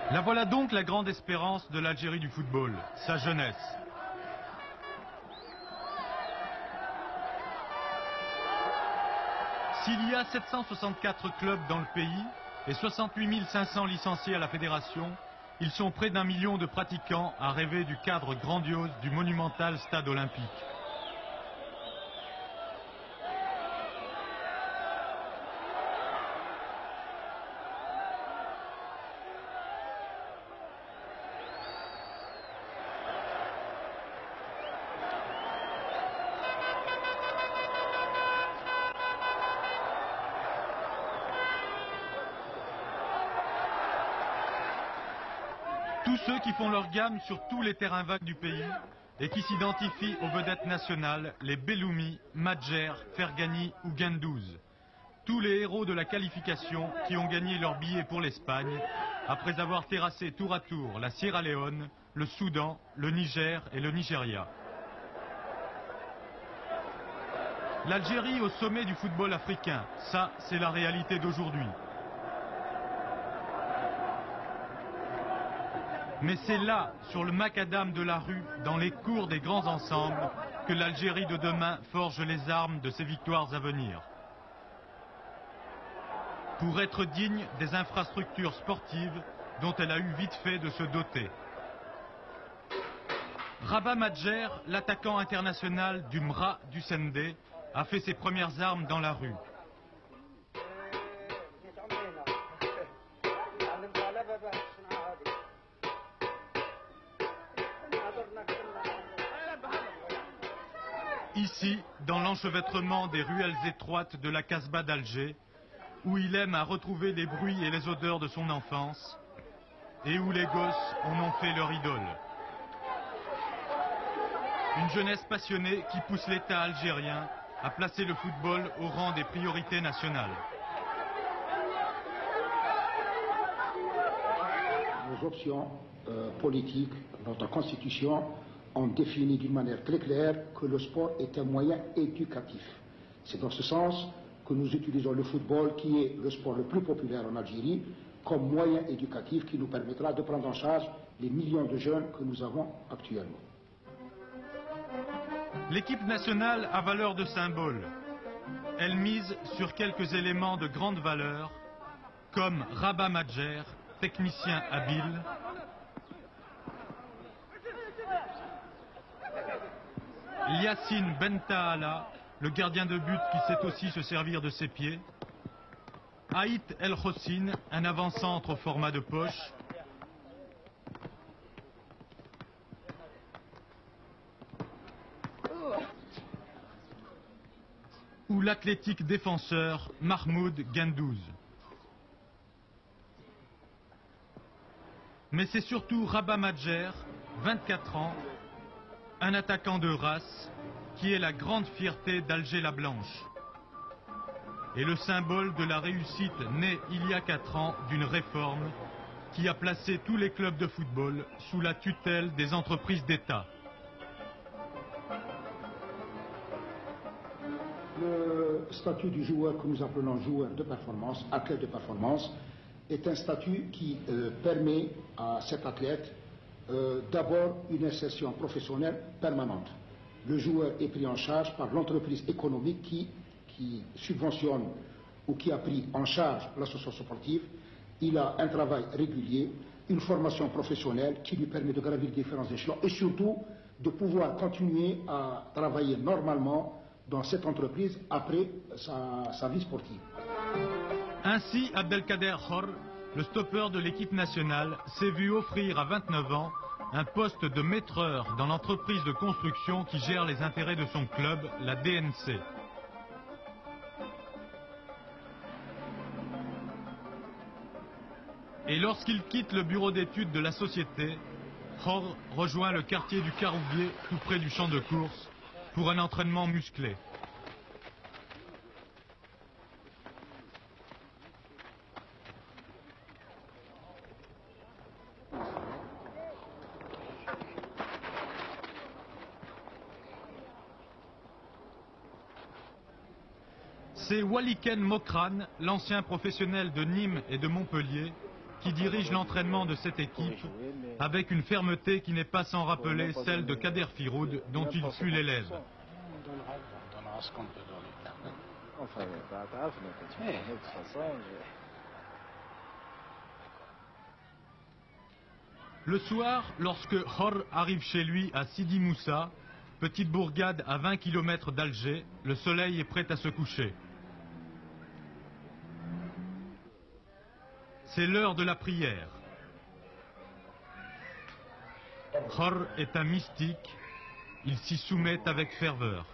La voilà donc la grande espérance de l'Algérie du football, sa jeunesse. S'il y a 764 clubs dans le pays et 68 500 licenciés à la fédération, ils sont près d'1 million de pratiquants à rêver du cadre grandiose du monumental stade olympique. Tous ceux qui font leur gamme sur tous les terrains vagues du pays et qui s'identifient aux vedettes nationales, les Belloumi, Madjer, Fergani ou Guendouzi. Tous les héros de la qualification qui ont gagné leur billet pour l'Espagne après avoir terrassé tour à tour la Sierra Leone, le Soudan, le Niger et le Nigeria. L'Algérie au sommet du football africain, ça c'est la réalité d'aujourd'hui. Mais c'est là, sur le macadam de la rue, dans les cours des grands ensembles, que l'Algérie de demain forge les armes de ses victoires à venir. Pour être digne des infrastructures sportives dont elle a eu vite fait de se doter. Rabah Madjer, l'attaquant international du MRA du Sendé, a fait ses premières armes dans la rue. Ici, dans l'enchevêtrement des ruelles étroites de la Casbah d'Alger, où il aime à retrouver les bruits et les odeurs de son enfance, et où les gosses en ont fait leur idole. Une jeunesse passionnée qui pousse l'État algérien à placer le football au rang des priorités nationales. Nos options politiques, notre constitution, ont défini d'une manière très claire que le sport est un moyen éducatif. C'est dans ce sens que nous utilisons le football, qui est le sport le plus populaire en Algérie, comme moyen éducatif qui nous permettra de prendre en charge les millions de jeunes que nous avons actuellement. L'équipe nationale a valeur de symbole. Elle mise sur quelques éléments de grande valeur, comme Rabah Madjer, technicien habile, Yassine Bentaala, le gardien de but qui sait aussi se servir de ses pieds, Haït El Hossine, un avant-centre au format de poche, ou l'athlétique défenseur Mahmoud Guendouzi. Mais c'est surtout Rabah Madjer, 24 ans, un attaquant de race, qui est la grande fierté d'Alger la Blanche. Et le symbole de la réussite née il y a 4 ans d'une réforme qui a placé tous les clubs de football sous la tutelle des entreprises d'État. Le statut du joueur que nous appelons joueur de performance, athlète de performance, est un statut qui permet à cet athlète d'abord une insertion professionnelle permanente. Le joueur est pris en charge par l'entreprise économique qui subventionne ou qui a pris en charge l'association sportive. Il a un travail régulier, une formation professionnelle qui lui permet de gravir différents échelons et surtout de pouvoir continuer à travailler normalement dans cette entreprise après sa vie sportive. Ainsi, Abdelkader Khor, le stoppeur de l'équipe nationale, s'est vu offrir à 29 ans un poste de maîtreur dans l'entreprise de construction qui gère les intérêts de son club, la DNC. Et lorsqu'il quitte le bureau d'études de la société, Khor rejoint le quartier du Caroubier, tout près du champ de course, pour un entraînement musclé. C'est Waliken Mokran, l'ancien professionnel de Nîmes et de Montpellier, qui dirige l'entraînement de cette équipe avec une fermeté qui n'est pas sans rappeler celle de Kader Firoud, dont il fut l'élève. On donnera ce qu'on peut donner. Enfin, de toute façon. Le soir, lorsque Hor arrive chez lui à Sidi Moussa, petite bourgade à 20 km d'Alger, le soleil est prêt à se coucher. C'est l'heure de la prière. Hor est un mystique, il s'y soumet avec ferveur.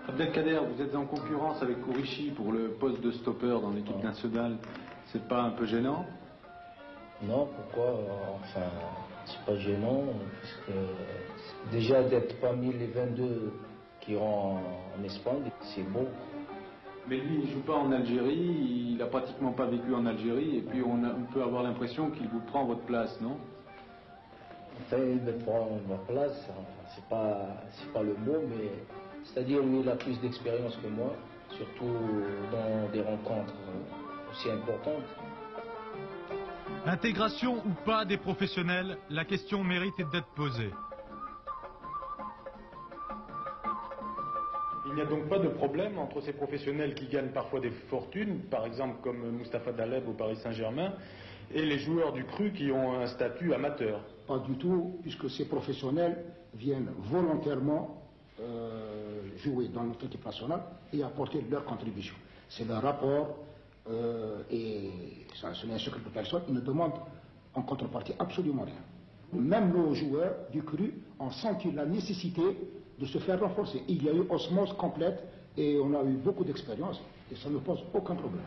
Abdelkader, vous êtes en concurrence avec Kourichi pour le poste de stopper dans l'équipe nationale. C'est pas un peu gênant? Non, pourquoi? Enfin, c'est pas gênant, parce que déjà d'être parmi les 22 qui iront en Espagne, c'est beau. Mais lui, il joue pas en Algérie, il a pratiquement pas vécu en Algérie, et puis on peut avoir l'impression qu'il vous prend votre place, non? Enfin, il me prend ma place, enfin, c'est pas le mot, mais c'est-à-dire lui, il a plus d'expérience que moi, surtout dans des rencontres aussi importantes. Intégration ou pas des professionnels, la question mérite d'être posée. Il n'y a donc pas de problème entre ces professionnels qui gagnent parfois des fortunes, par exemple comme Moustapha Daleb au Paris Saint-Germain, et les joueurs du cru qui ont un statut amateur. Pas du tout, puisque ces professionnels viennent volontairement jouer dans notre équipe nationale et apporter leur contribution. C'est leur rapport et ça n'est un secret pour personne, ils ne demandent en contrepartie absolument rien. Même nos joueurs du cru ont senti la nécessité de se faire renforcer. Il y a eu osmose complète et on a eu beaucoup d'expérience et ça ne pose aucun problème.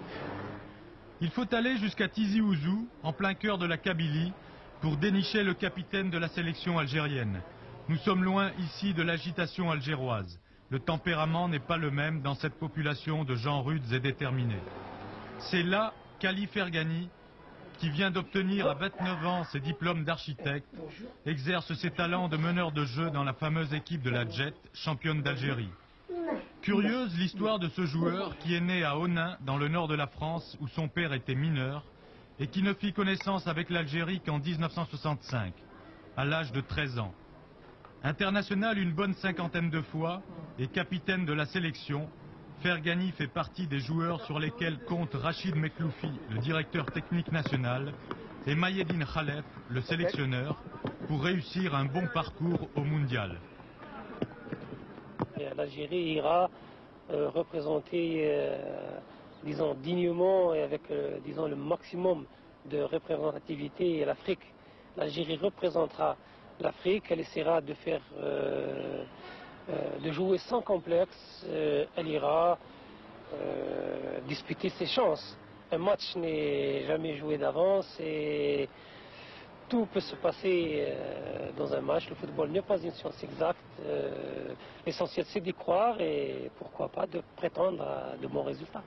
Il faut aller jusqu'à Tizi Ouzou, en plein cœur de la Kabylie, pour dénicher le capitaine de la sélection algérienne. Nous sommes loin ici de l'agitation algéroise. Le tempérament n'est pas le même dans cette population de gens rudes et déterminés. C'est là qu'Ali Fergani, qui vient d'obtenir à 29 ans ses diplômes d'architecte, exerce ses talents de meneur de jeu dans la fameuse équipe de la Jet, championne d'Algérie. Curieuse l'histoire de ce joueur qui est né à Onin, dans le nord de la France, où son père était mineur, et qui ne fit connaissance avec l'Algérie qu'en 1965, à l'âge de 13 ans. International une bonne cinquantaine de fois et capitaine de la sélection, Fergani fait partie des joueurs sur lesquels compte Rachid Mekloufi, le directeur technique national, et Mayedine Khalef, le sélectionneur, pour réussir un bon parcours au mondial. L'Algérie ira représenter, disons, dignement et avec, disons, le maximum de représentativité l'Afrique. L'Algérie représentera l'Afrique, elle essaiera de faire, de jouer sans complexe, elle ira disputer ses chances. Un match n'est jamais joué d'avance et tout peut se passer dans un match. Le football n'est pas une science exacte. L'essentiel c'est d'y croire et pourquoi pas de prétendre à de bons résultats.